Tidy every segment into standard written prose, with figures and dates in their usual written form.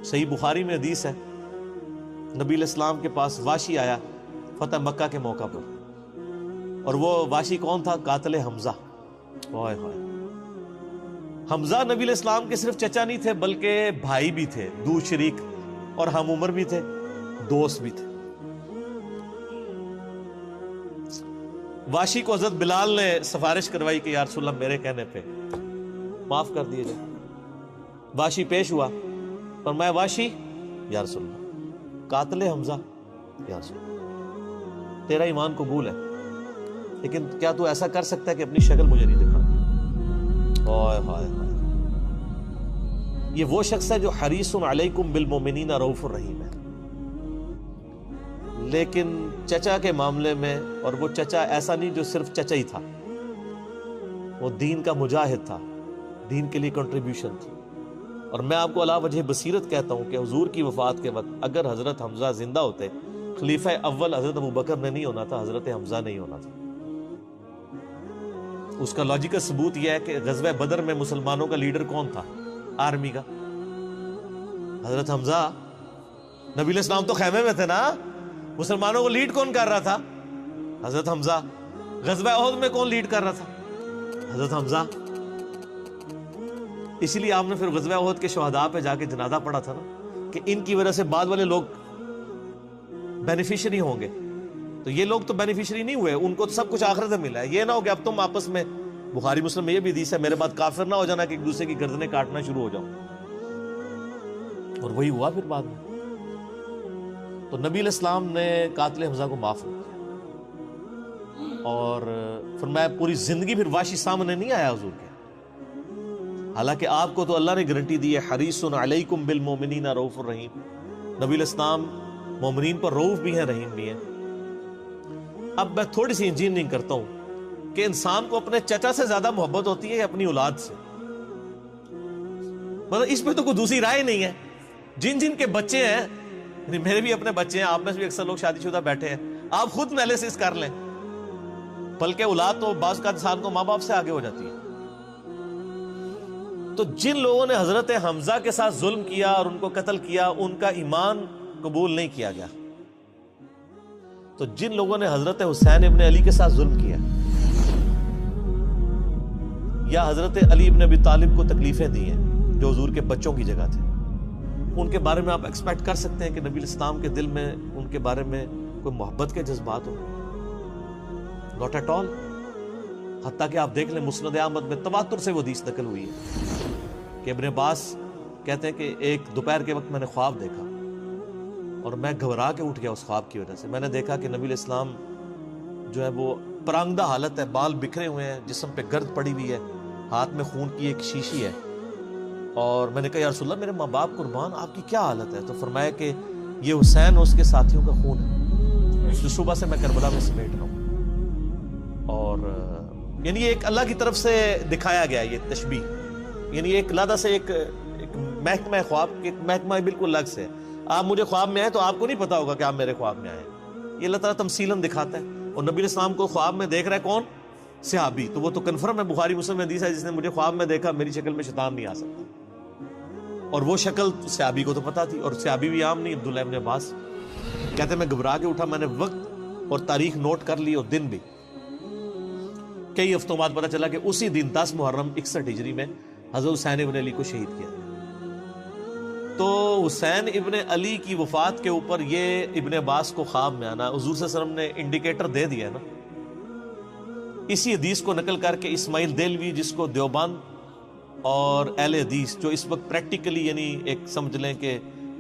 صحیح بخاری میں حدیث ہے، نبی علیہ السلام کے پاس واشی آیا فتح مکہ کے موقع پر، اور وہ واشی کون تھا؟ قاتل حمزہ۔ اوئے ہوئے، حمزہ نبی علیہ السلام کے صرف چچا نہیں تھے بلکہ بھائی بھی تھے، دو شریک اور ہم عمر بھی تھے، دوست بھی تھے۔ واشی کو حضرت بلال نے سفارش کروائی کہ یا رسول اللہ میرے کہنے پہ معاف کر دیے جائے۔ واشی پیش ہوا، فرمایا واشی یا رسول اللہ قاتل حمزہ، یا رسول اللہ تیرا ایمان قبول ہے، لیکن کیا تو ایسا کر سکتا ہے کہ اپنی شکل مجھے نہیں دکھا؟ اوئے ہائے ہائے، یہ وہ شخص ہے جو حریص علیکم بالمؤمنین رؤوف الرحیم ہے، لیکن چچا کے معاملے میں، اور وہ چچا ایسا نہیں جو صرف چچا ہی تھا، وہ دین کا مجاہد تھا، دین کے لیے کنٹریبیوشن تھی۔ اور میں آپ کو علا وجہ بصیرت کہتا ہوں کہ حضور کی وفات کے وقت اگر حضرت حمزہ زندہ ہوتے، خلیفہ اول حضرت ابوبکر نے نہیں ہونا تھا، حضرت حمزہ نہیں ہونا تھا۔ اس کا لاجیکل ثبوت یہ ہے کہ غزوہ بدر میں مسلمانوں کا لیڈر کون تھا آرمی کا؟ حضرت حمزہ۔ نبی علیہ السلام تو خیمے میں تھے نا، مسلمانوں کو لیڈ کون کر رہا تھا؟ حضرت حمزہ۔ غزوہ احد میں کون لیڈ کر رہا تھا؟ حضرت حمزہ۔ اسی لیے آپ نے پھر غزوہ احد کے شہداء پہ جا کے جنازہ پڑھا تھا نا، کہ ان کی وجہ سے بعد والے لوگ بینیفیشری ہوں گے، تو یہ لوگ تو بینیفیشری نہیں ہوئے، ان کو تو سب کچھ آخرت میں ملا ہے۔ یہ نہ ہو کہ اب تم آپس میں، بخاری مسلم میں یہ بھی حدیث ہے، میرے بعد کافر نہ ہو جانا کہ ایک دوسرے کی گردنیں کاٹنا شروع ہو جاؤ، اور وہی ہوا پھر بعد میں۔ تو نبی علیہ السلام نے قاتل حمزہ کو معاف کیا، اور فرمایا پوری زندگی پھر واشی سامنے نہیں آیا حضور کے، حالانکہ آپ کو تو اللہ نے گارنٹی دی ہے حریص علیکم بالمؤمنین رؤوف الرحیم۔ نبی علیہ السلام مومنین پر رؤوف بھی ہیں، رحیم بھی ہیں۔ اب میں تھوڑی سی انجینئرنگ کرتا ہوں کہ انسان کو اپنے چچا سے زیادہ محبت ہوتی ہے یا اپنی اولاد سے؟ مطلب اس پہ تو کوئی دوسری رائے نہیں ہے۔ جن جن کے بچے ہیں، میرے بھی اپنے بچے ہیں، آپ میں سے بھی اکثر لوگ شادی شدہ بیٹھے ہیں، آپ خود انالیسس کر لیں، بلکہ اولاد تو بعض کا انسان کو ماں باپ سے آگے ہو جاتی ہے۔ تو جن لوگوں نے حضرت حمزہ کے ساتھ ظلم کیا اور ان کو قتل کیا، ان کا ایمان قبول نہیں کیا گیا۔ تو جن لوگوں نے حضرت حسین ابن علی کے ساتھ ظلم کیا، یا حضرت علی ابن ابی طالب کو تکلیفیں دی ہیں جو حضور کے بچوں کی جگہ تھے، ان کے بارے میں آپ ایکسپیکٹ کر سکتے ہیں کہ نبی علیہ السلام کے دل میں ان کے بارے میں کوئی محبت کے جذبات ہو؟ Not at all. حتیٰ کہ آپ دیکھ لیں مسند احمد میں تواتر سے وہ حدیث نقل ہوئی ہے کہ ابن عباس کہتے ہیں کہ ایک دوپہر کے وقت میں نے خواب دیکھا اور میں گھبرا کے اٹھ گیا اس خواب کی وجہ سے۔ میں نے دیکھا کہ نبی علیہ السلام جو ہے وہ پرانگدہ حالت ہے، بال بکھرے ہوئے ہیں، جسم پہ گرد پڑی ہوئی ہے، ہاتھ میں خون کی ایک شیشی ہے، اور میں نے کہا یا رسول اللہ میرے ماں باپ قربان، آپ کی کیا حالت ہے؟ تو فرمایا کہ یہ حسین اور اس کے ساتھیوں کا خون ہے جو صبح سے میں کربلا میں سمیٹ رہا ہوں۔ اور یعنی ایک اللہ کی طرف سے دکھایا گیا یہ تشبیہ، یعنی ایک لادہ سے ایک محکمہ خواب کے محکمہ بالکل الگ سے۔ آپ مجھے خواب میں آئے تو آپ کو نہیں پتا ہوگا کہ آپ میرے خواب میں آئے، یہ اللہ تعالیٰ تمثیلاً دکھاتا ہے۔ اور نبی علیہ السلام کو خواب میں دیکھ رہا ہے کون؟ صحابی، تو وہ تو کنفرم ہے، بخاری مسلم میں حدیث ہے جس نے مجھے خواب میں دیکھا میری شکل میں شیطان نہیں آ سکتا، اور وہ شکل صحابی کو تو پتا تھی، اور صحابی بھی عام نہیں، عبداللہ ابن عباس کہتے ہیں میں گھبرا کے اٹھا، میں نے وقت اور تاریخ نوٹ کر لی اور دن بھی، کئی ہفتوں بعد پتا چلا کہ اسی دن 10 محرم 61 ہجری میں حضرت حسین ابن علی کو شہید کیا۔ تو حسین ابن علی کی وفات کے اوپر یہ ابن عباس کو خواب میں آنا حضور صلی اللہ علیہ وسلم نے انڈیکیٹر دے دیا نا، اسی حدیث کو نقل کر کے اسماعیل دہلوی، جس کو دیوبند اور اہل حدیث جو اس وقت پریکٹیکلی یعنی ایک سمجھ لیں کہ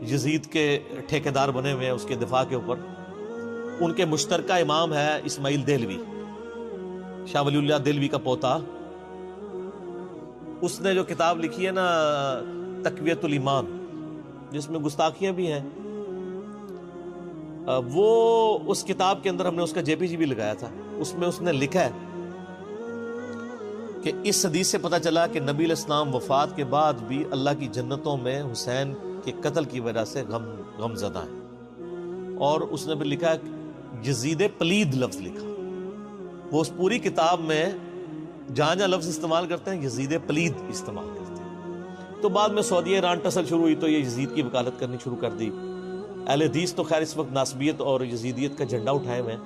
یزید کے ٹھیکیدار بنے ہوئے ہیں اس کے دفاع کے اوپر، ان کے مشترکہ امام ہے اسماعیل دہلوی، شاہ ولی اللہ دہلوی کا پوتا۔ اس نے جو کتاب لکھی ہے نا تقویت الایمان، جس میں گستاخیاں بھی ہیں، وہ اس کتاب کے اندر ہم نے اس کا جے پی جی بھی لگایا تھا، اس میں اس نے لکھا ہے کہ اس حدیث سے پتہ چلا کہ نبی علیہ السلام وفات کے بعد بھی اللہ کی جنتوں میں حسین کے قتل کی وجہ سے غم زدہ ہیں۔ اور اس نے بھی لکھا یزید پلید لفظ لکھا، وہ اس پوری کتاب میں جہاں جہاں لفظ استعمال کرتے ہیں یزید پلید استعمال کرتے ہیں، تو بعد میں سعودی ایران ٹسل شروع ہوئی تو یہ یزید کی وکالت کرنی شروع کر دی. اہل حدیث تو خیر اس وقت ناصبیت اور یزیدیت کا جھنڈا اٹھائے ہوئے ہیں.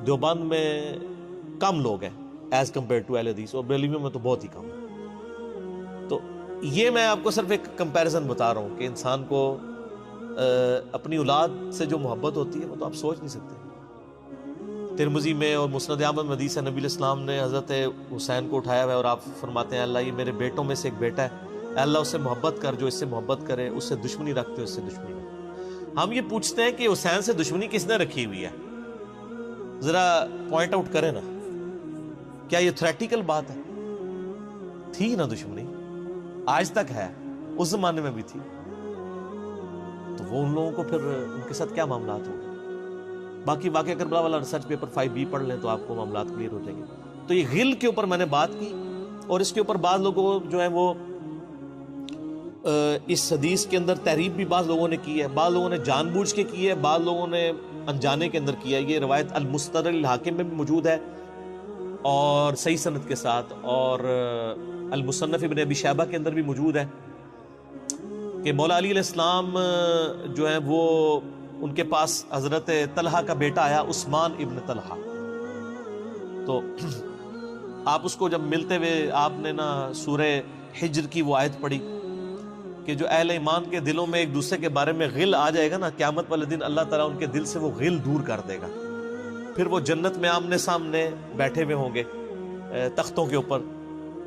دیوبند میں کم لوگ ہیں ایز کمپیئر ٹو اہل حدیث, اور بریلویوں میں تو بہت ہی کم ہے. تو یہ میں آپ کو صرف ایک کمپیریزن بتا رہا ہوں کہ انسان کو اپنی اولاد سے جو محبت ہوتی ہے وہ تو آپ سوچ نہیں سکتے. ترمذی میں اور مسند احمد میں حدیث ہے, نبی علیہ السلام نے حضرت حسین کو اٹھایا ہوا ہے اور آپ فرماتے ہیں اللہ یہ میرے بیٹوں میں سے ایک بیٹا ہے, اے اللہ اس سے محبت کر جو اس سے محبت کرے, اس سے دشمنی رکھتے اس سے دشمنی رکھتے. ہم یہ پوچھتے ہیں کہ حسین سے دشمنی کس نے رکھی ہوئی ہے, ذرا پوائنٹ آؤٹ کریں نا. کیا یہ تھریٹیکل بات ہے؟ تھی نا دشمنی, آج تک ہے, اس زمانے میں بھی تھی. تو وہ ان لوگوں کو پھر ان کے ساتھ کیا معاملات ہوں گے. باقی واقعہ کربلا والا ریسرچ پیپر 5B پڑھ لیں تو آپ کو معاملات کلیئر ہو جائیں گے. تو یہ غل کے اوپر میں نے بات کی, اور اس کے اوپر بعض لوگوں جو ہیں وہ اس حدیث کے اندر تحریف بھی بعض لوگوں نے کی ہے, بعض لوگوں نے جان بوجھ کے کی ہے, بعض لوگوں نے انجانے کے اندر کیا ہے. یہ روایت المستدرک الحاکم میں بھی موجود ہے اور صحیح سند کے ساتھ, اور المصنف ابن ابی شیبہ کے اندر بھی موجود ہے کہ مولا علی علیہ السلام جو ہیں وہ ان کے پاس حضرت طلحہ کا بیٹا آیا, عثمان ابن طلحہ. تو آپ اس کو جب ملتے ہوئے آپ نے نا سورہ حجر کی وہ آیت پڑھی کہ جو اہل ایمان کے دلوں میں ایک دوسرے کے بارے میں غل آ جائے گا نا, قیامت والے دن اللہ تعالیٰ ان کے دل سے وہ غل دور کر دے گا. پھر وہ جنت میں آمنے سامنے بیٹھے ہوئے ہوں گے تختوں کے اوپر,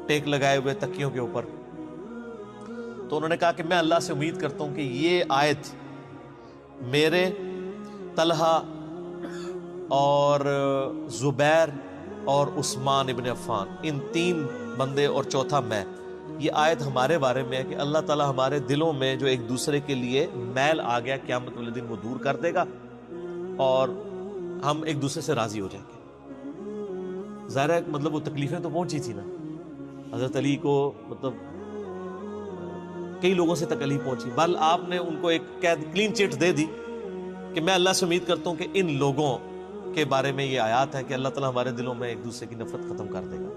ٹیک لگائے ہوئے تکیوں کے اوپر. تو انہوں نے کہا کہ میں اللہ سے امید کرتا ہوں کہ یہ آیت میرے, طلحہ اور زبیر اور عثمان ابن عفان, ان 3 بندے اور چوتھا میں, یہ آیت ہمارے بارے میں ہے کہ اللہ تعالیٰ ہمارے دلوں میں جو ایک دوسرے کے لیے میل آ گیا قیامت والے دن وہ دور کر دے گا اور ہم ایک دوسرے سے راضی ہو جائیں گے. ظاہر ہے مطلب وہ تکلیفیں تو پہنچی تھی نا حضرت علی کو, مطلب کئی لوگوں سے تکلیف پہنچی. بل آپ نے ان کو ایک کلین چٹ دے دی کہ میں اللہ سے امید کرتا ہوں کہ ان لوگوں کے بارے میں یہ آیات ہے کہ اللہ تعالیٰ ہمارے دلوں میں ایک دوسرے کی نفرت ختم کر دے گا,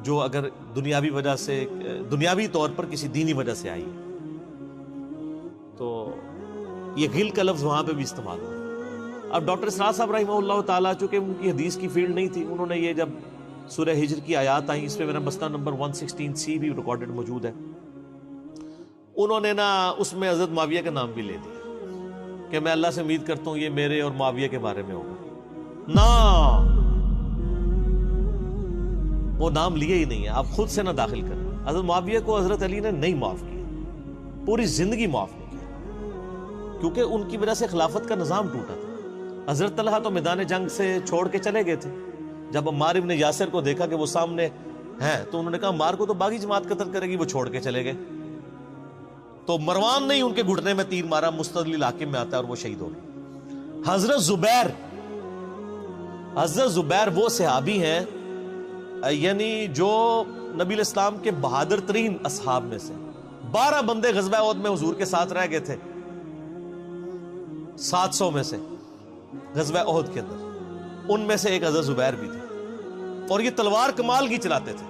جو اگر دنیاوی وجہ سے, دنیاوی طور پر کسی دینی وجہ سے آئی ہے. تو یہ غل کا لفظ وہاں پہ بھی استعمال ہوا. اب ڈاکٹر اسرار صاحب رحمہ اللہ تعالیٰ, چونکہ ان کی حدیث کی فیلڈ نہیں تھی, انہوں نے یہ جب سورہ ہجر کی آیات آئیں, اس پہ میرا مسئلہ نمبر 116C بھی ریکارڈڈ موجود ہے, انہوں نے نا اس میں حضرت معاویہ کا نام بھی لے دیا کہ میں اللہ سے امید کرتا ہوں یہ میرے اور معاویہ کے بارے میں ہوگا. نا وہ نام لیے ہی نہیں ہے, آپ خود سے نہ داخل کریں. حضرت معاویہ کو حضرت علی نے نہیں معاف کیا, پوری زندگی معاف نہیں کیا, کیونکہ ان کی وجہ سے خلافت کا نظام ٹوٹا تھا. حضرت طلحہ تو میدان جنگ سے چھوڑ کے چلے گئے تھے. جب عمار ابن یاسر کو دیکھا کہ وہ سامنے ہیں تو انہوں نے کہا عمار کو تو باغی جماعت قتل کرے گی, وہ چھوڑ کے چلے گئے. تو مروان نے ان کے گھٹنے میں تیر مارا, مستدل الحاکم میں آتا ہے, اور وہ شہید ہو گئے. حضرت زبیر وہ صحابی ہیں یعنی جو نبی علیہ السلام کے بہادر ترین اصحاب میں سے. 12 بندے غزوہ احد میں حضور کے ساتھ رہ گئے تھے 700 میں سے غزوہ احد کے اندر, ان میں سے ایک حضرت زبیر بھی تھے. اور یہ تلوار کمال کی چلاتے تھے,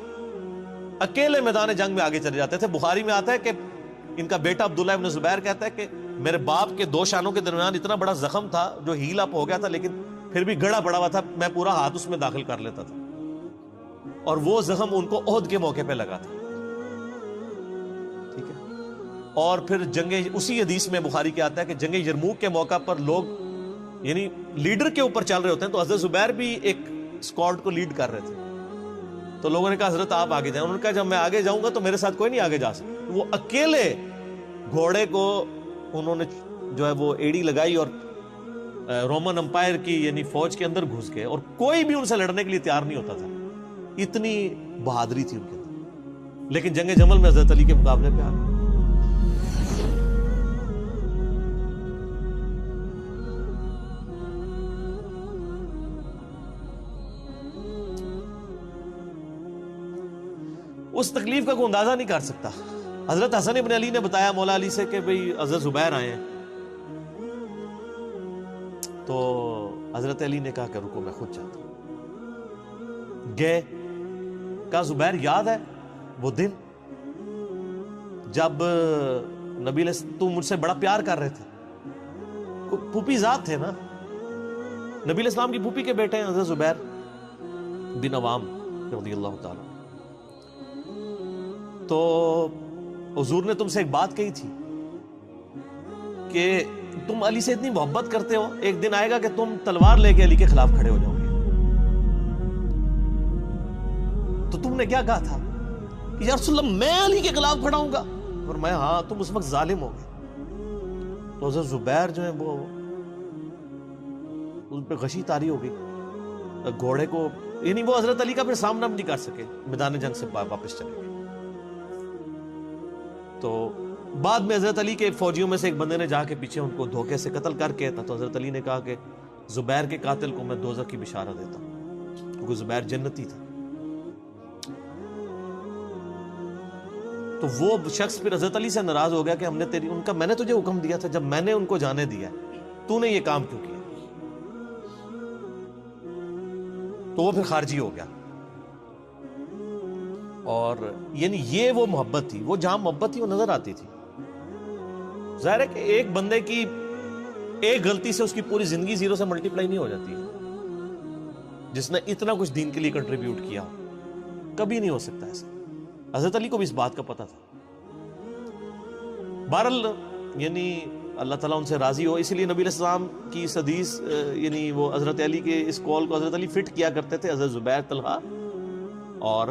اکیلے میدان جنگ میں آگے چلے جاتے تھے. بخاری میں آتا ہے کہ ان کا بیٹا عبداللہ ابن زبیر کہتا ہے کہ میرے باپ کے 2 شانوں کے درمیان اتنا بڑا زخم تھا جو ہیل اپ ہو گیا تھا, لیکن پھر بھی گڑا پڑا ہوا تھا, میں پورا ہاتھ اس میں داخل کر لیتا تھا, اور وہ زخم ان کو احد کے موقع پہ لگا تھا. ٹھیک ہے. اور پھر جنگ, اسی حدیث میں بخاری کے آتا ہے کہ جنگ یرموک کے موقع پر لوگ یعنی لیڈر کے اوپر چل رہے ہوتے ہیں, تو حضرت زبیر بھی ایک اسکواڈ کو لیڈ کر رہے تھے. تو لوگوں نے کہا حضرت آپ آگے جائیں. انہوں نے کہا جب میں آگے جاؤں گا تو میرے ساتھ کوئی نہیں آگے جا سکتا. وہ اکیلے گھوڑے کو انہوں نے جو ہے وہ ایڑی لگائی اور رومن امپائر کی یعنی فوج کے اندر گھس گئے, اور کوئی بھی ان سے لڑنے کے لیے تیار نہیں ہوتا تھا. اتنی بہادری تھی ان کے اندر. لیکن جنگ جمل میں حضرت علی کے مقابلے پہ آ گئے. اس تکلیف کا کوئی اندازہ نہیں کر سکتا. حضرت حسن ابن علی نے بتایا مولا علی سے کہ بھئی حضرت زبیر آئے ہیں, تو حضرت علی نے کہا کہ رکو میں خود چاہتا ہوں. گئے, کہا زبیر یاد ہے وہ دن جب نبی تم مجھ سے بڑا پیار کر رہے تھے، پھوپھی ذات تھے نا، نبی علیہ السلام کی پھوپھی کے بیٹے ہیں حضرت زبیر بن عوام رضی اللہ تعالیٰ. تو حضور نے تم سے ایک بات کہی تھی کہ تم علی سے اتنی محبت کرتے ہو، ایک دن آئے گا کہ تم تلوار لے کے علی کے خلاف کھڑے ہو جاؤ گے. تو تم نے کیا کہا تھا کہ یا رسول اللہ میں علی کے خلاف کھڑا ہوں گا؟ فرمایا ہاں، تم اس وقت ظالم ہو گئے. تو حضرت زبیر جو ہیں وہ ان پہ غشی طاری ہو گئی گھوڑے کو، یعنی وہ حضرت علی کا پھر سامنا بھی نہیں کر سکے، میدان جنگ سے واپس چلے گئے. تو بعد میں حضرت علی کے فوجیوں میں سے ایک بندے نے جا کے پیچھے ان کو دھوکے سے قتل کر کے تو حضرت علی نے کہا کہ زبیر کے قاتل کو میں دوزخ کی بشارت دیتا ہوں، کیونکہ زبیر جنتی تھا. تو وہ شخص پھر حضرت علی سے ناراض ہو گیا کہ میں نے تجھے حکم دیا تھا، جب میں نے ان کو جانے دیا تو نے یہ کام کیوں کیا؟ تو وہ پھر خارجی ہو گیا. اور یعنی یہ وہ محبت تھی، وہ جہاں محبت تھی وہ نظر آتی تھی. ظاہر ہے کہ ایک بندے کی ایک غلطی سے اس کی پوری زندگی زیرو سے ملٹی پلائی نہیں ہو جاتی ہے. جس نے اتنا کچھ دین کے لیے کنٹریبیوٹ کیا کبھی نہیں ہو سکتا ایسا. حضرت علی کو بھی اس بات کا پتہ تھا. بہرحال یعنی اللہ تعالیٰ ان سے راضی ہو، اسی لیے نبی علیہ السلام کی اس حدیث یعنی وہ حضرت علی کے اس کال کو حضرت علی فٹ کیا کرتے تھے حضرت زبیر، طلحہ اور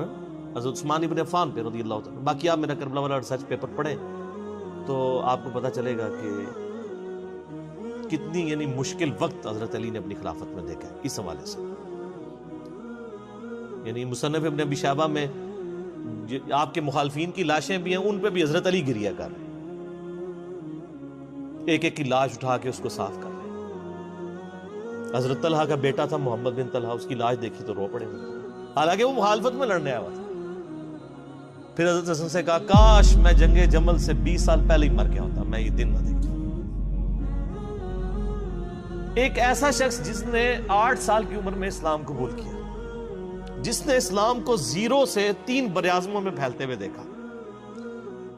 حضرت عثمان ابن عفان پہ رضی اللہ تعالیٰ. باقی آپ میرا کربلا والا ریسرچ پیپر پڑھیں تو آپ کو پتہ چلے گا کہ کتنی یعنی مشکل وقت حضرت علی نے اپنی خلافت میں دیکھا ہے اس حوالے سے. یعنی مصنف ابن ابی شیبہ میں آپ کے مخالفین کی لاشیں بھی ہیں، ان پہ بھی حضرت علی گریا کر رہے ہیں، ایک ایک کی لاش اٹھا کے اس کو صاف کر رہے ہیں. حضرت طلحہ کا بیٹا تھا محمد بن طلحہ، اس کی لاش دیکھی تو رو پڑے، حالانکہ وہ مخالفت میں لڑنے آیا ہوا تھا. پھر حضرت حسن سے کہا کاش میں جنگ جمل سے 20 سال پہلے ہی مر گیا ہوتا، میں یہ دن نہ دیکھتا. ایک ایسا شخص جس نے 8 سال کی عمر میں اسلام قبول کیا، جس نے اسلام کو زیرو سے 3 براعظموں میں پھیلتے ہوئے دیکھا،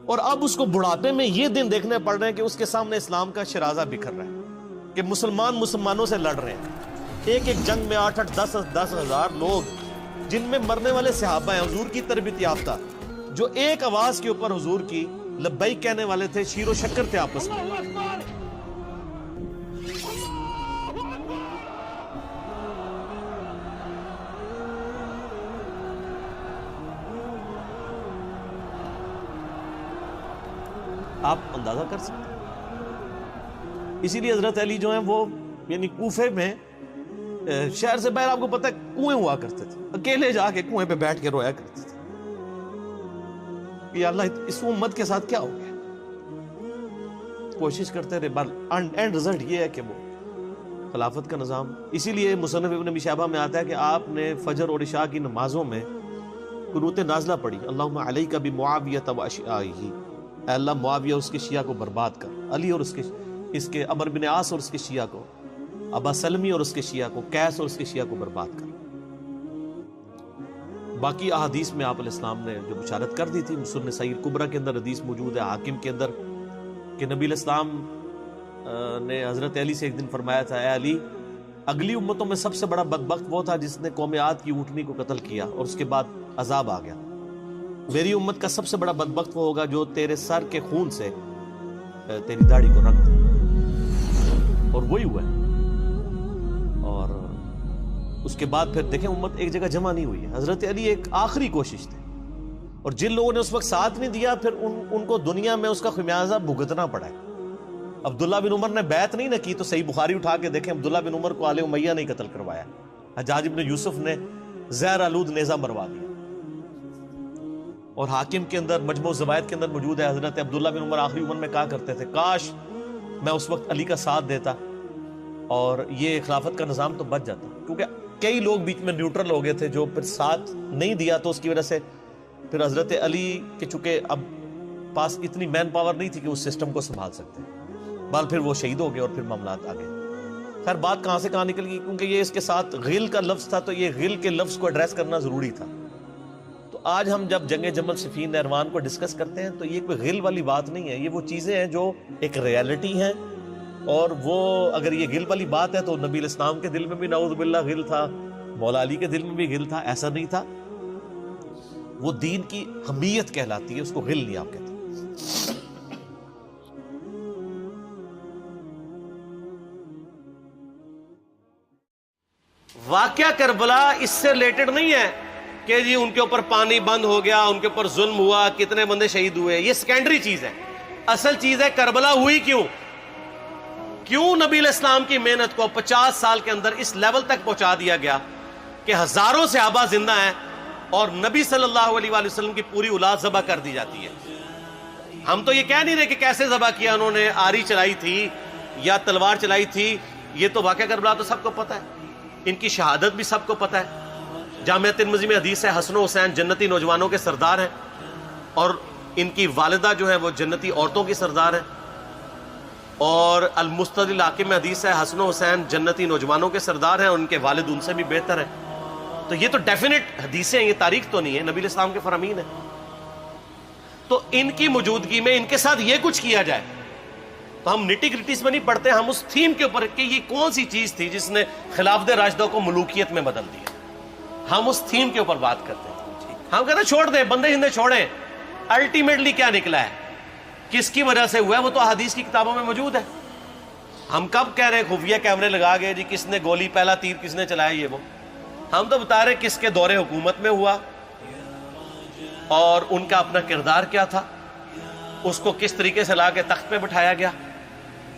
اور اب اس کو بڑھاپے میں یہ دن دیکھنے پڑ رہے ہیں کہ اس کے سامنے اسلام کا شرازہ بکھر رہا ہے، کہ مسلمان مسلمانوں سے لڑ رہے ہیں. ایک ایک جنگ میں 8-8 10 ہزار لوگ، جن میں مرنے والے صحابہ ہیں حضور کی تربیت یافتہ، جو ایک آواز کے اوپر حضور کی لبیک کہنے والے تھے، شیر و شکر تھے آپس میں. آپ اندازہ کر سکتے ہیں. اسی لیے حضرت علی جو ہیں وہ یعنی کوفے میں شہر سے باہر آپ کو پتہ ہے کنویں ہوا کرتے تھے، اکیلے جا کے کنویں پہ بیٹھ کے رویا کرتے تھے کہ اللہ اس امت کے ساتھ کیا ہو گیا. کوشش کرتے رہے، اینڈ رزلٹ یہ ہے کہ وہ خلافت کا نظام. اسی لیے مصنف ابن ابی شیبہ میں آتا ہے کہ آپ نے فجر اور عشاء کی نمازوں میں قنوت نازلہ پڑھی، اللہم علیک بمعاویہ و اشیاءہ، اے اللہ معاویہ اس کے شیعہ کو برباد کر، علی اور اس کے عمرو بن عاص اور اس کے شیعہ کو، ابا سلمی اور اس کے شیعہ کو، قیس اور اس کے شیعہ کو برباد کر. باقی احادیث میں آپ علیہ السلام نے جو بشارت کر دی تھی، سنن صحیح کبریٰ کے اندر حدیث موجود ہے، حاکم کے اندر، کہ نبی علیہ السلام نے حضرت علی سے ایک دن فرمایا تھا، اے علی اگلی امتوں میں سب سے بڑا بدبخت وہ تھا جس نے قوم عاد کی اونٹنی کو قتل کیا اور اس کے بعد عذاب آ گیا. میری امت کا سب سے بڑا بدبخت وہ ہوگا جو تیرے سر کے خون سے تیری داڑھی کو رنگ دے، اور وہی ہوا ہے. اور اس کے بعد پھر دیکھیں امت ایک جگہ جمع نہیں ہوئی ہے. حضرت علی ایک آخری کوشش تھے، اور جن لوگوں نے اس وقت ساتھ نہیں دیا پھر ان کو دنیا میں اس کا خمیازہ بھگتنا پڑا ہے. عبداللہ بن عمر نے بیعت نہیں نہ کی تو صحیح بخاری اٹھا کے دیکھیں، عبداللہ بن عمر کو آل امیہ نہیں قتل کروایا، حجاج بن یوسف نے زہر آلود نیزہ مروا دیا. اور حاکم کے اندر مجموع الزوائد کے اندر موجود ہے، حضرت عبداللہ بن عمر آخری عمر میں کہا کرتے تھے کاش میں اس وقت علی کا ساتھ دیتا اور یہ خلافت کا نظام تو بچ جاتا. کیونکہ کئی لوگ بیچ میں نیوٹرل ہو گئے تھے جو پھر ساتھ نہیں دیا، تو اس کی وجہ سے پھر حضرت علی کے چونکہ اب پاس اتنی مین پاور نہیں تھی کہ اس سسٹم کو سنبھال سکتے، بال پھر وہ شہید ہو گئے اور پھر معاملات آگے. خیر بات کہاں سے کہاں نکل گئی، کیونکہ یہ اس کے ساتھ غل کا لفظ تھا تو یہ غل کے لفظ کو ایڈریس کرنا ضروری تھا. تو آج ہم جب جنگ جمل صفین نہروان کو ڈسکس کرتے ہیں تو یہ کوئی غل والی بات نہیں ہے، یہ وہ چیزیں ہیں جو ایک ریالٹی ہیں، اور وہ اگر یہ غل والی بات ہے تو نبی الاسلام کے دل میں بھی نعوذ باللہ غل تھا، مولا علی کے دل میں بھی غل تھا، ایسا نہیں تھا۔ وہ دین کی حمیت کہلاتی ہے، اس کو غل نہیں آپ کہتے۔ واقعہ کربلا اس سے ریلیٹڈ نہیں ہے کہ جی ان کے اوپر پانی بند ہو گیا، ان کے اوپر ظلم ہوا، کتنے بندے شہید ہوئے، یہ سیکنڈری چیز ہے۔ اصل چیز ہے کربلا ہوئی کیوں نبی علیہ السلام کی محنت کو 50 سال کے اندر اس لیول تک پہنچا دیا گیا کہ ہزاروں صحابہ زندہ ہیں اور نبی صلی اللہ علیہ وآلہ وسلم کی پوری اولاد ذبح کر دی جاتی ہے۔ ہم تو یہ کہہ نہیں رہے کہ کیسے ذبح کیا انہوں نے، آری چلائی تھی یا تلوار چلائی تھی، یہ تو واقعہ کربلا تو سب کو پتہ ہے، ان کی شہادت بھی سب کو پتہ ہے۔ جامعہ ترمذی میں حدیث ہے حسن و حسین جنتی نوجوانوں کے سردار ہیں، اور ان کی والدہ جو ہے وہ جنتی عورتوں کی سردار ہیں، اور المستدرک الحاکم میں حدیث ہے حسن و حسین جنتی نوجوانوں کے سردار ہیں اور ان کے والد ان سے بھی بہتر ہیں۔ تو یہ تو ڈیفینٹ حدیثیں ہیں، یہ تاریخ تو نہیں ہے، نبی علیہ السلام کے فرامین ہیں۔ تو ان کی موجودگی میں ان کے ساتھ یہ کچھ کیا جائے تو ہم نٹی گریٹیز میں نہیں پڑھتے، ہم اس تھیم کے اوپر کہ یہ کون سی چیز تھی جس نے خلافت راشدہ کو ملوکیت میں بدل دیا، ہم اس تھیم کے اوپر بات کرتے ہیں۔ ہم کہتے ہیں چھوڑ دیں، بندے ہندے چھوڑیں، الٹیمیٹلی کیا نکلا ہے، کس کی وجہ سے ہوا ہے، وہ تو احادیث کی کتابوں میں موجود ہے۔ ہم کب کہہ رہے ہیں خفیہ کیمرے لگا گئے جی کس نے گولی پہلا تیر کس نے چلایا، یہ وہ ہم تو بتا رہے کس کے دور حکومت میں ہوا اور ان کا اپنا کردار کیا تھا، اس کو کس طریقے سے لا کے تخت پہ بٹھایا گیا،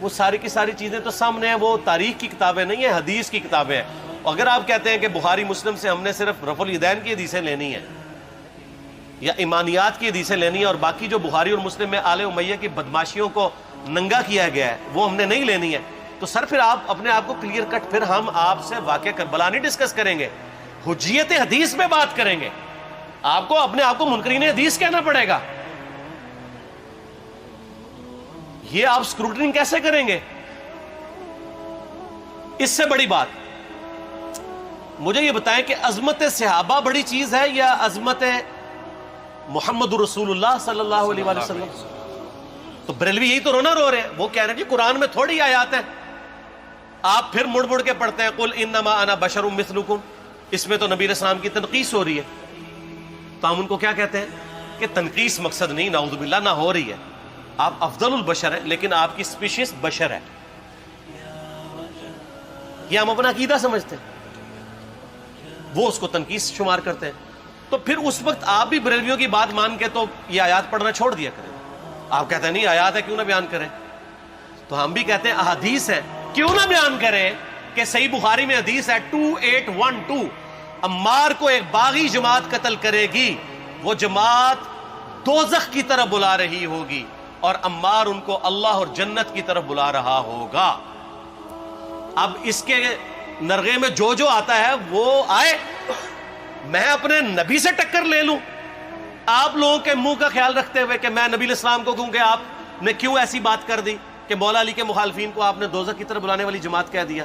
وہ ساری کی ساری چیزیں تو سامنے ہیں۔ وہ تاریخ کی کتابیں نہیں ہیں، حدیث کی کتابیں ہیں۔ اگر آپ کہتے ہیں کہ بخاری مسلم سے ہم نے صرف رفع الیدین کی حدیثیں لینی ہیں یا ایمانیات کی حدیثیں لینی ہیں اور باقی جو بخاری اور مسلم میں آل امیہ کی بدماشیوں کو ننگا کیا گیا ہے وہ ہم نے نہیں لینی ہے، تو سر پھر آپ اپنے آپ کو کلیئر کٹ، پھر ہم آپ سے واقعہ کربلا نہیں ڈسکس کریں گے، حجیت حدیث میں بات کریں گے۔ آپ کو اپنے آپ کو منکرین حدیث کہنا پڑے گا، یہ آپ اسکروٹنگ کیسے کریں گے؟ اس سے بڑی بات مجھے یہ بتائیں کہ عظمت صحابہ بڑی چیز ہے یا عظمت محمد رسول اللہ صلی اللہ علیہ وآلہ وسلم؟ تو بریلوی یہی تو رونا رو رہے ہیں، وہ کہہ رہے ہیں کہ قرآن میں تھوڑی آیات ہیں، آپ پھر مڑ مڑ کے پڑھتے ہیں قل انما انا بشر مثلکم، اس میں تو نبی علیہ السلام کی تنقیص ہو رہی ہے۔ تو ہم ان کو کیا کہتے ہیں کہ تنقیص مقصد نہیں، نعوذ باللہ نہ ہو رہی ہے، آپ افضل البشر ہیں لیکن آپ کی سپیشیز بشر ہے، یہ ہم اپنا عقیدہ سمجھتے ہیں، وہ اس کو تنقیص شمار کرتے ہیں۔ تو پھر اس وقت آپ بھی بریلویوں کی بات مان کے تو یہ آیات پڑھنا چھوڑ دیا کریں، آپ کہتے ہیں نہیں آیات ہے کیوں نہ بیان کریں، تو ہم بھی کہتے ہیں احادیث ہے کیوں نہ بیان کریں کہ صحیح بخاری میں حدیث ہے 2812 عمار کو ایک باغی جماعت قتل کرے گی، وہ جماعت دوزخ کی طرف بلا رہی ہوگی اور عمار ان کو اللہ اور جنت کی طرف بلا رہا ہوگا۔ اب اس کے نرغے میں جو جو آتا ہے وہ آئے، میں اپنے نبی سے ٹکر لے لوں آپ لوگوں کے منہ کا خیال رکھتے ہوئے کہ میں نبی علیہ السلام کو کہوں کہ آپ نے کیوں ایسی بات کر دی کہ مولا علی کے مخالفین کو آپ نے دوزخ کی طرف بلانے والی جماعت کہہ دیا،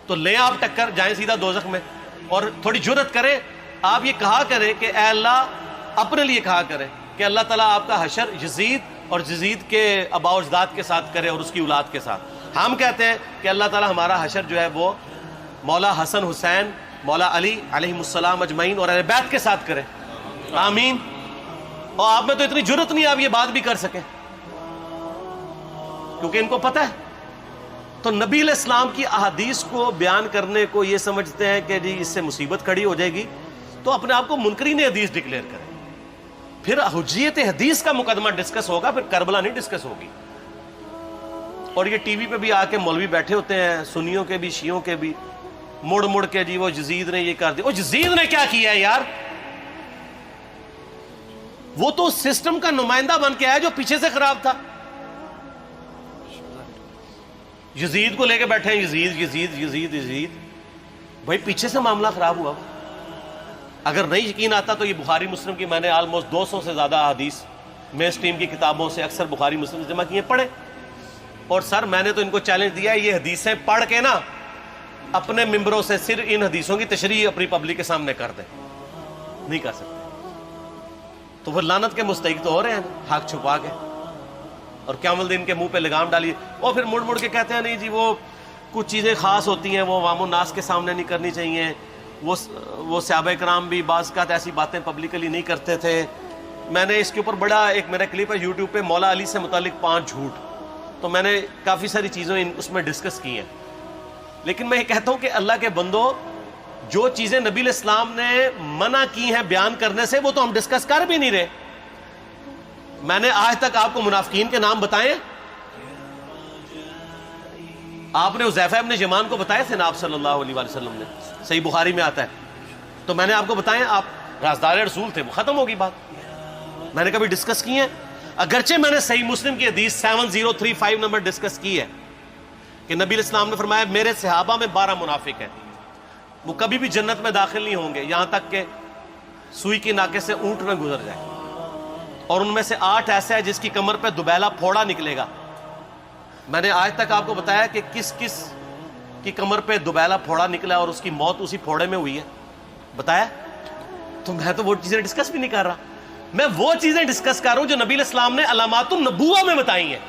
تو لیں آپ ٹکر، جائیں سیدھا دوزخ میں، اور تھوڑی جرت کریں آپ یہ کہا کریں کہ اے اللہ، اپنے لیے کہا کریں کہ اللہ تعالیٰ آپ کا حشر یزید اور یزید کے آباء و اجداد کے ساتھ کرے اور اس کی اولاد کے ساتھ۔ ہم کہتے ہیں کہ اللہ تعالیٰ ہمارا حشر جو ہے وہ مولا حسن حسین، مولا علی علیہ السلام اجمعین اور اہل بیت کے ساتھ کرے، آمین۔ اور آپ میں تو اتنی جرت نہیں آپ یہ بات بھی کر سکیں کیونکہ ان کو پتہ ہے۔ تو نبی علیہ السلام کی احادیث کو بیان کرنے کو یہ سمجھتے ہیں کہ جی اس سے مصیبت کھڑی ہو جائے گی، تو اپنے آپ کو منکرین حدیث ڈکلیئر کریں، پھر حجیت حدیث کا مقدمہ ڈسکس ہوگا، پھر کربلا نہیں ڈسکس ہوگی۔ اور یہ ٹی وی پہ بھی آ کے مولوی بیٹھے ہوتے ہیں، سنیوں کے بھی شیعوں کے بھی، مڑ مڑ کے جی وہ یزید نے یہ کر دیا، وہ یزید نے کیا کیا ہے یار؟ وہ تو سسٹم کا نمائندہ بن کے آیا جو پیچھے سے خراب تھا۔ یزید کو لے کے بیٹھے ہیں، یزید یزید یزید یزید، بھائی پیچھے سے معاملہ خراب ہوا۔ اگر نہیں یقین آتا تو یہ بخاری مسلم کی میں نے آلموسٹ 200 سے زیادہ حدیث مین سٹریم کی کتابوں سے اکثر بخاری مسلم جمع کیے، پڑھے، اور سر میں نے تو ان کو چیلنج دیا ہے یہ حدیثیں پڑھ کے نا اپنے ممبروں سے صرف ان حدیثوں کی تشریح اپنی پبلک کے سامنے کر دیں، نہیں کر سکتے۔ تو وہ لعنت کے مستحق تو ہو رہے ہیں حق چھپا کے، اور قیامت دن کے منہ پہ لگام ڈالیے، اور پھر مڑ مڑ کے کہتے ہیں نہیں جی وہ کچھ چیزیں خاص ہوتی ہیں وہ عوام الناس کے سامنے نہیں کرنی چاہیے، وہ صحابہ کرام بھی بعض کا ایسی باتیں پبلکلی نہیں کرتے تھے۔ میں نے اس کے اوپر بڑا ایک میرا کلپ ہے یوٹیوب پہ، مولا علی سے متعلق 5 جھوٹ، تو میں نے کافی ساری چیزیں اس میں ڈسکس کی ہیں۔ لیکن میں یہ کہتا ہوں کہ اللہ کے بندو، جو چیزیں نبی علیہ السلام نے منع کی ہیں بیان کرنے سے، وہ تو ہم ڈسکس کر بھی نہیں رہے۔ میں نے آج تک آپ کو منافقین کے نام بتائے؟ آپ نے حذیفہ ابن یمان کو بتائے تھے نا آپ صلی اللہ علیہ وسلم نے، صحیح بخاری میں آتا ہے، تو میں نے آپ کو بتائے، آپ رازدار رسول تھے، وہ ختم ہوگی بات۔ میں نے کبھی ڈسکس کی ہے؟ اگرچہ میں نے صحیح مسلم کی حدیث 7035 نمبر ڈسکس کی ہے کہ نبی علیہ السلام نے فرمایا میرے صحابہ میں 12 منافق ہیں، وہ کبھی بھی جنت میں داخل نہیں ہوں گے یہاں تک کہ سوئی کی ناکے سے اونٹ نہ گزر جائے، اور ان میں سے 8 ایسے ہیں جس کی کمر پہ دوبیلا پھوڑا نکلے گا۔ میں نے آج تک آپ کو بتایا کہ کس کس کی کمر پہ دوبیلا پھوڑا نکلا اور اس کی موت اسی پھوڑے میں ہوئی ہے؟ بتایا؟ تو میں تو وہ چیزیں ڈسکس بھی نہیں کر رہا، میں وہ چیزیں ڈسکس کر رہا ہوں جو نبی علیہ السلام نے علامات النبوہ میں بتائی ہیں۔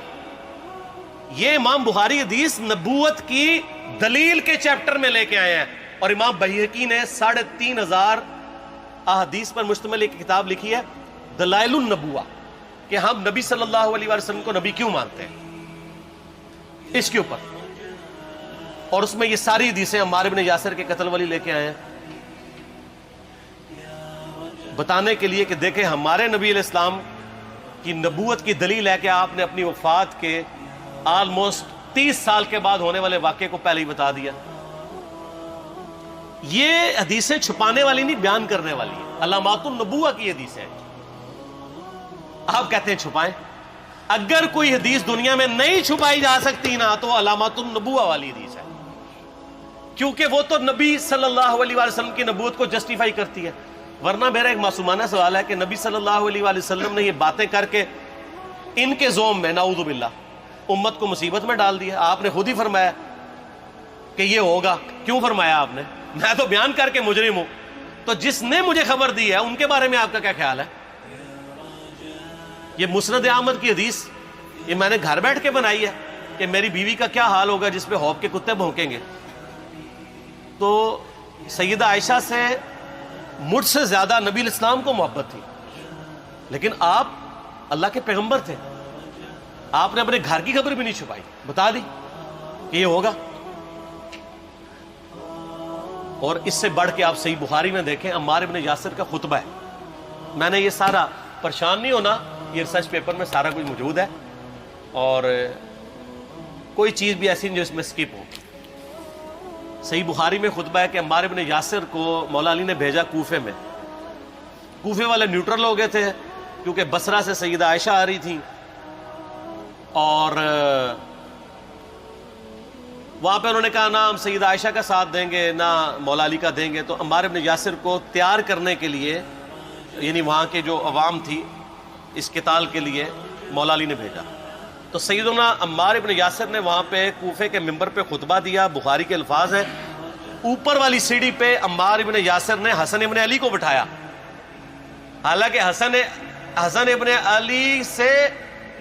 یہ امام بخاری حدیث نبوت کی دلیل کے چیپٹر میں لے کے آئے ہیں، اور امام بہقی نے 3500 احادیث پر مشتمل ایک کتاب لکھی ہے دلائل النبوہ، کہ ہم نبی صلی اللہ علیہ وسلم کو نبی کیوں مانتے ہیں، اس کے اوپر، اور اس میں یہ ساری حدیثیں عمار بن یاسر کے قتل والی لے کے آئے ہیں، بتانے کے لیے کہ دیکھیں ہمارے نبی علیہ السلام کی نبوت کی دلیل ہے کہ آپ نے اپنی وفات کے آلموسٹ 30 سال کے بعد ہونے والے واقعے کو پہلے ہی بتا دیا۔ یہ حدیثیں چھپانے والی نہیں، بیان کرنے والی ہیں، علامات النبوہ کی حدیثیں ہیں۔ آپ کہتے ہیں چھپائیں، اگر کوئی حدیث دنیا میں نہیں چھپائی جا سکتی نا تو علامات النبوہ والی حدیث ہے، کیونکہ وہ تو نبی صلی اللہ علیہ وسلم کی نبوت کو جسٹیفائی کرتی ہے۔ ورنہ میرا ایک معصومانہ سوال ہے کہ نبی صلی اللہ علیہ وسلم نے یہ باتیں کر کے ان کے زوم میں نعوذ باللہ امت کو مصیبت میں ڈال دیا۔ آپ نے خود ہی فرمایا کہ یہ ہوگا، کیوں فرمایا آپ نے؟ میں تو بیان کر کے مجرم ہوں، تو جس نے مجھے خبر دی ہے ان کے بارے میں آپ کا کیا خیال ہے؟ یہ مسند احمد کی حدیث یہ میں نے گھر بیٹھ کے بنائی ہے کہ میری بیوی کا کیا حال ہوگا جس پہ خوف کے کتے بھونکیں گے۔ تو سیدہ عائشہ سے مجھ سے زیادہ نبی علیہ السلام کو محبت تھی، لیکن آپ اللہ کے پیغمبر تھے، آپ نے اپنے گھر کی خبر بھی نہیں چھپائی، بتا دی کہ یہ ہوگا۔ اور اس سے بڑھ کے آپ صحیح بخاری میں دیکھیں، عمار بن یاسر کا خطبہ ہے، میں نے یہ سارا، پریشان نہیں ہونا، یہ ریسرچ پیپر میں سارا کچھ موجود ہے، اور کوئی چیز بھی ایسی نہیں جو اس میں سکپ ہو۔ صحیح بخاری میں خطبہ ہے کہ عمار بن یاسر کو مولا علی نے بھیجا کوفے میں، کوفے والے نیوٹرل ہو گئے تھے کیونکہ بصرہ سے سیدہ عائشہ آ رہی تھیں، اور وہاں پہ انہوں نے کہا نہ ہم سیدہ عائشہ کا ساتھ دیں گے نہ مولا علی کا دیں گے، تو عمار بن یاسر کو تیار کرنے کے لیے، یعنی وہاں کے جو عوام تھی اس قتال کے لیے، مولا علی نے بھیجا۔ تو سیدنا عمار بن یاسر نے وہاں پہ کوفے کے ممبر پہ خطبہ دیا، بخاری کے الفاظ ہیں، اوپر والی سیڑھی پہ عمار بن یاسر نے حسن ابن علی کو بٹھایا، حالانکہ حسن ابن علی سے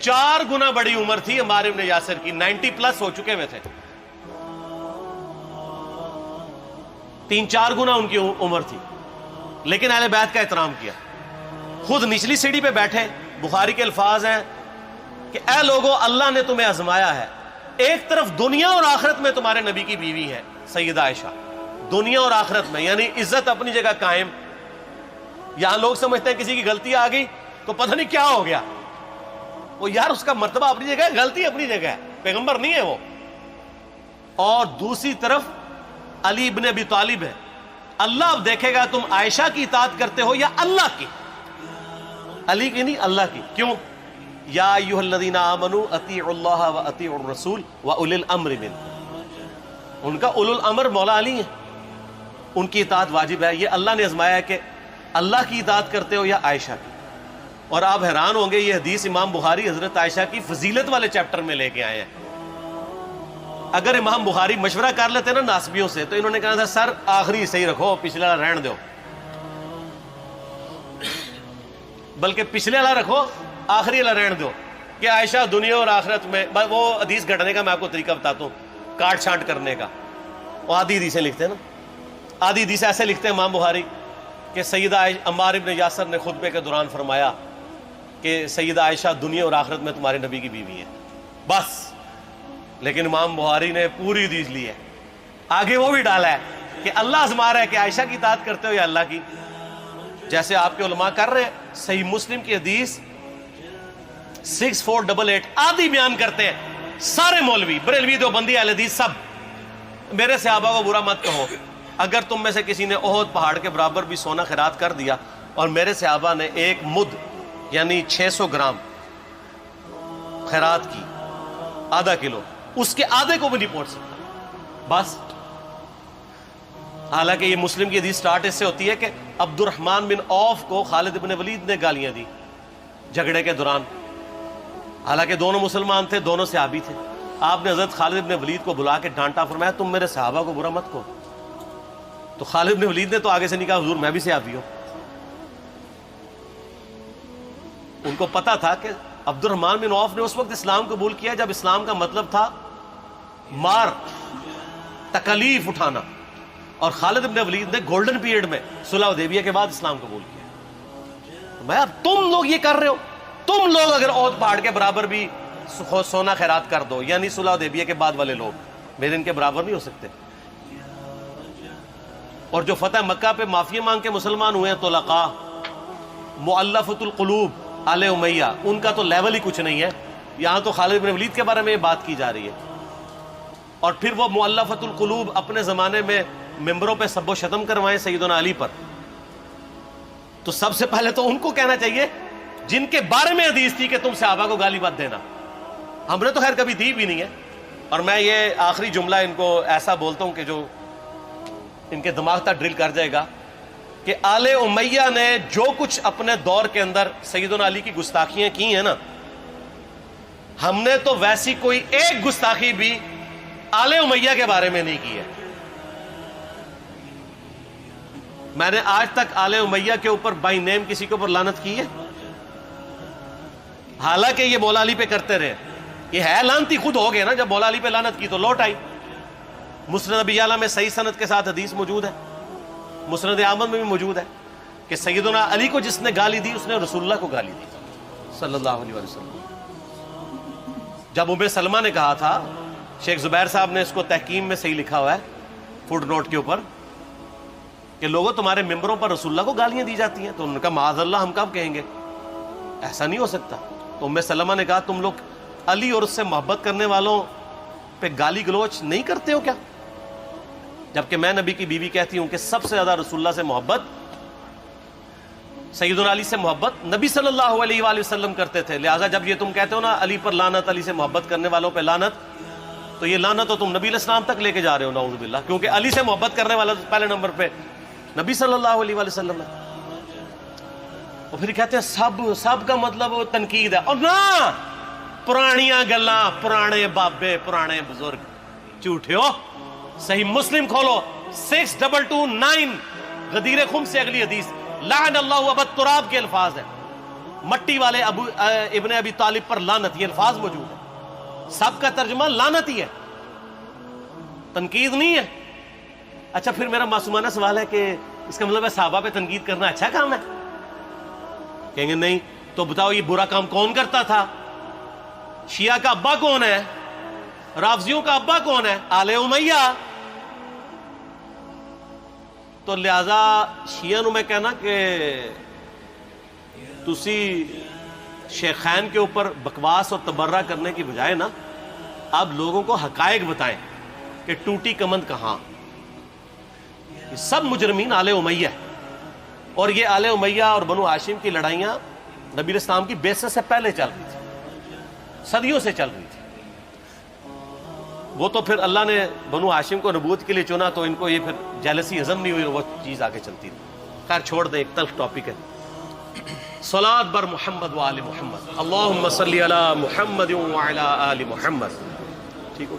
4 گنا بڑی عمر تھی عمار بن یاسر کی، 90 پلس ہو چکے ہوئے تھے، 3-4 گنا ان کی عمر تھی، لیکن اہل بیت کا احترام کیا، خود نچلی سیڑھی پہ بیٹھے۔ بخاری کے الفاظ ہیں کہ اے لوگو اللہ نے تمہیں آزمایا ہے، ایک طرف دنیا اور آخرت میں تمہارے نبی کی بیوی ہے سیدہ عائشہ، دنیا اور آخرت میں، یعنی عزت اپنی جگہ قائم۔ یہاں لوگ سمجھتے ہیں کسی کی غلطی آ گئی تو پتہ نہیں کیا ہو گیا، وہ یار اس کا مرتبہ اپنی جگہ ہے، غلطی اپنی جگہ ہے، پیغمبر نہیں ہے وہ۔ اور دوسری طرف علی ابن ابی طالب ہے، اللہ اب دیکھے گا تم عائشہ کی اطاعت کرتے ہو یا اللہ کی، علی کی نہیں اللہ کی۔ کیوں؟ یا ایھا الذین آمنوا اطیعوا اللہ واطیعوا الرسول واولی الامر منکم، ان کا اولو الامر مولا علی ہیں، ان کی اطاعت واجب ہے۔ یہ اللہ نے آزمایا ہے کہ اللہ کی اطاعت کرتے ہو یا عائشہ کی۔ اور آپ حیران ہوں گے، یہ حدیث امام بخاری حضرت عائشہ کی فضیلت والے چیپٹر میں لے کے آئے ہیں۔ اگر امام بخاری مشورہ کر لیتے نا ناسبیوں سے تو انہوں نے کہا تھا سر آخری صحیح رکھو، پچھلا رہن دو۔ بلکہ پچھلے والا رکھو، آخری والا رہن دو کہ عائشہ دنیا اور آخرت میں. وہ حدیث گھڑنے کا میں آپ کو طریقہ بتاتا ہوں، کاٹ چھانٹ کرنے کا. وہ آدھی حدیثیں لکھتے ہیں نا، آدھی حدیثیں ایسے لکھتے ہیں امام بخاری کہ سیدہ عمار ابن یاسر نے خطبے کے دوران فرمایا کہ سیدہ عائشہ دنیا اور آخرت میں تمہارے نبی کی بیوی ہے، بس. لیکن امام بخاری نے پوری حدیث لی ہے، آگے وہ بھی ڈالا ہے کہ اللہ آزما رہا ہے کہ عائشہ کی اطاعت کرتے ہو یا اللہ کی، جیسے آپ کے علماء کر رہے ہیں. صحیح مسلم کی حدیث 6488 آدھی بیان کرتے ہیں سارے مولوی، بریلوی، دیوبندی، اہل حدیث، سب. میرے صحابہ کو برا مت کہو، اگر تم میں سے کسی نے احد پہاڑ کے برابر بھی سونا خیرات کر دیا اور میرے صحابہ نے 1 مد یعنی 600 گرام خیرات کی، آدھا کلو، اس کے آدھے کو بھی نہیں پہنچ سکتا بس. حالانکہ یہ مسلم کی حدیث سٹارٹ اس سے ہوتی ہے کہ عبد الرحمن بن عوف کو خالد بن ولید نے گالیاں دی جھگڑے کے دوران، حالانکہ دونوں مسلمان تھے، دونوں صحابی تھے. آپ نے حضرت خالد بن ولید کو بلا کے ڈانٹا، فرمایا تم میرے صحابہ کو برا مت کہو. تو خالد بن ولید نے تو آگے سے نہیں کہا حضور میں بھی صحابی ہوں. ان کو پتا تھا کہ عبد الرحمن بن عوف نے اس وقت اسلام قبول کیا جب اسلام کا مطلب تھا مار، تکلیف اٹھانا، اور خالد بن ولید نے گولڈن پیریڈ میں صلح حدیبیہ کے بعد اسلام قبول کیا. میں اب تم لوگ یہ کر رہے ہو، تم لوگ اگر احد پہاڑ کے برابر بھی سونا خیرات کر دو، یعنی صلح حدیبیہ کے بعد والے لوگ میرے ان کے برابر نہیں ہو سکتے. اور جو فتح مکہ پہ معافی مانگ کے مسلمان ہوئے ہیں طلقاء، مؤلفۃ القلوب، آل امیہ، ان کا تو لیول ہی کچھ نہیں ہے. یہاں تو خالد بن ولید کے بارے میں یہ بات کی جا رہی ہے. اور پھر وہ مؤلفۃ القلوب اپنے زمانے میں ممبروں پہ سب و شتم کروائیں سیدنا علی پر، تو سب سے پہلے تو ان کو کہنا چاہیے جن کے بارے میں حدیث تھی کہ تم صحابہ کو گالی مت دینا. ہم نے تو خیر کبھی دی بھی نہیں ہے. اور میں یہ آخری جملہ ان کو ایسا بولتا ہوں کہ جو ان کے دماغ تک ڈرل کر جائے گا کہ آل امیہ نے جو کچھ اپنے دور کے اندر سیدنا علی کی گستاخیاں کی ہیں نا، ہم نے تو ویسی کوئی ایک گستاخی بھی آل امیہ کے بارے میں نہیں کی ہے. میں نے آج تک آل امیہ کے اوپر بائی نیم کسی کے اوپر لعنت کی ہے؟ حالانکہ یہ مولا علی پہ کرتے رہے. یہ ہے لعنتی خود ہو گئے نا، جب مولا علی پہ لعنت کی تو لوٹ آئی. مسند ابی اعلیٰ میں صحیح سند کے ساتھ حدیث موجود ہے، مسند احمد میں بھی موجود ہے کہ سیدنا علی کو جس نے گالی دی اس نے رسول اللہ کو گالی دی صلی اللہ علیہ وسلم. جب ام سلمہ نے کہا تھا، شیخ زبیر صاحب نے اس کو تحکیم میں صحیح لکھا ہوا ہے فوٹ نوٹ کے اوپر، کہ لوگوں تمہارے ممبروں پر رسول اللہ کو گالیاں دی جاتی ہیں، تو انہوں نے کہا معاذ اللہ، ہم کب کہیں گے، ایسا نہیں ہو سکتا. تو ام سلمہ نے کہا تم لوگ علی اور اس سے محبت کرنے والوں پہ گالی گلوچ نہیں کرتے ہو کیا؟ جبکہ میں نبی کی بیوی کہتی ہوں کہ سب سے زیادہ رسول اللہ سے محبت، سیدنا علی سے محبت نبی صلی اللہ علیہ وآلہ وسلم کرتے تھے. لہٰذا جب یہ تم کہتے ہو نا علی پر لعنت، علی سے محبت کرنے والوں پہ لعنت، تو یہ لعنت تو تم نبی علیہ السلام تک لے کے جا رہے ہو نعوذ باللہ، کیونکہ علی سے محبت کرنے والا پہلے نمبر پہ نبی صلی اللہ علیہ وآلہ وسلم ہے. اور پھر کہتے ہیں سب کا مطلب تنقید ہے. اور نہ، پرانیاں گلاں، پرانے بابے، پرانے بزرگ، جھوٹے ہو. صحیح مسلم کھولو 6229 غدیر خم سے اگلی حدیث، لعن اللہ ابا التراب کے الفاظ ہیں، مٹی والے ابن ابی طالب پر لعنت، یہ الفاظ موجود ہیں. سب کا ترجمہ لعنت ہی ہے، تنقید نہیں ہے. اچھا پھر میرا معصومانہ سوال ہے کہ اس کا مطلب ہے صحابہ پہ تنقید کرنا اچھا کام ہے؟ کہیں گے نہیں. تو بتاؤ یہ برا کام کون کرتا تھا؟ شیعہ کا ابا کون ہے؟ رافضیوں کا ابا کون ہے؟ آل امیہ. تو لہذا شیعہ نو میں کہنا کہ تسی شیخین کے اوپر بکواس اور تبرہ کرنے کی بجائے نا، آپ لوگوں کو حقائق بتائیں کہ ٹوٹی کمند کہاں. یہ سب مجرمین آل امیہ ہے. اور یہ آل امیہ اور بنو ہاشم کی لڑائیاں نبی اسلام کی بعثت سے پہلے چل رہی تھی، صدیوں سے چل رہی تھی. وہ تو پھر اللہ نے بنو ہاشم کو نبوت کے لیے چنا، تو ان کو یہ پھر جیلسی ہضم نہیں ہوئی، وہ چیز آگے چلتی تھی. خیر چھوڑ دیں، ایک تلخ ٹاپک ہے. صلاۃ بر محمد و آل محمد، اللہم صلی علی محمد و علی آل محمد. ٹھیک ہو؟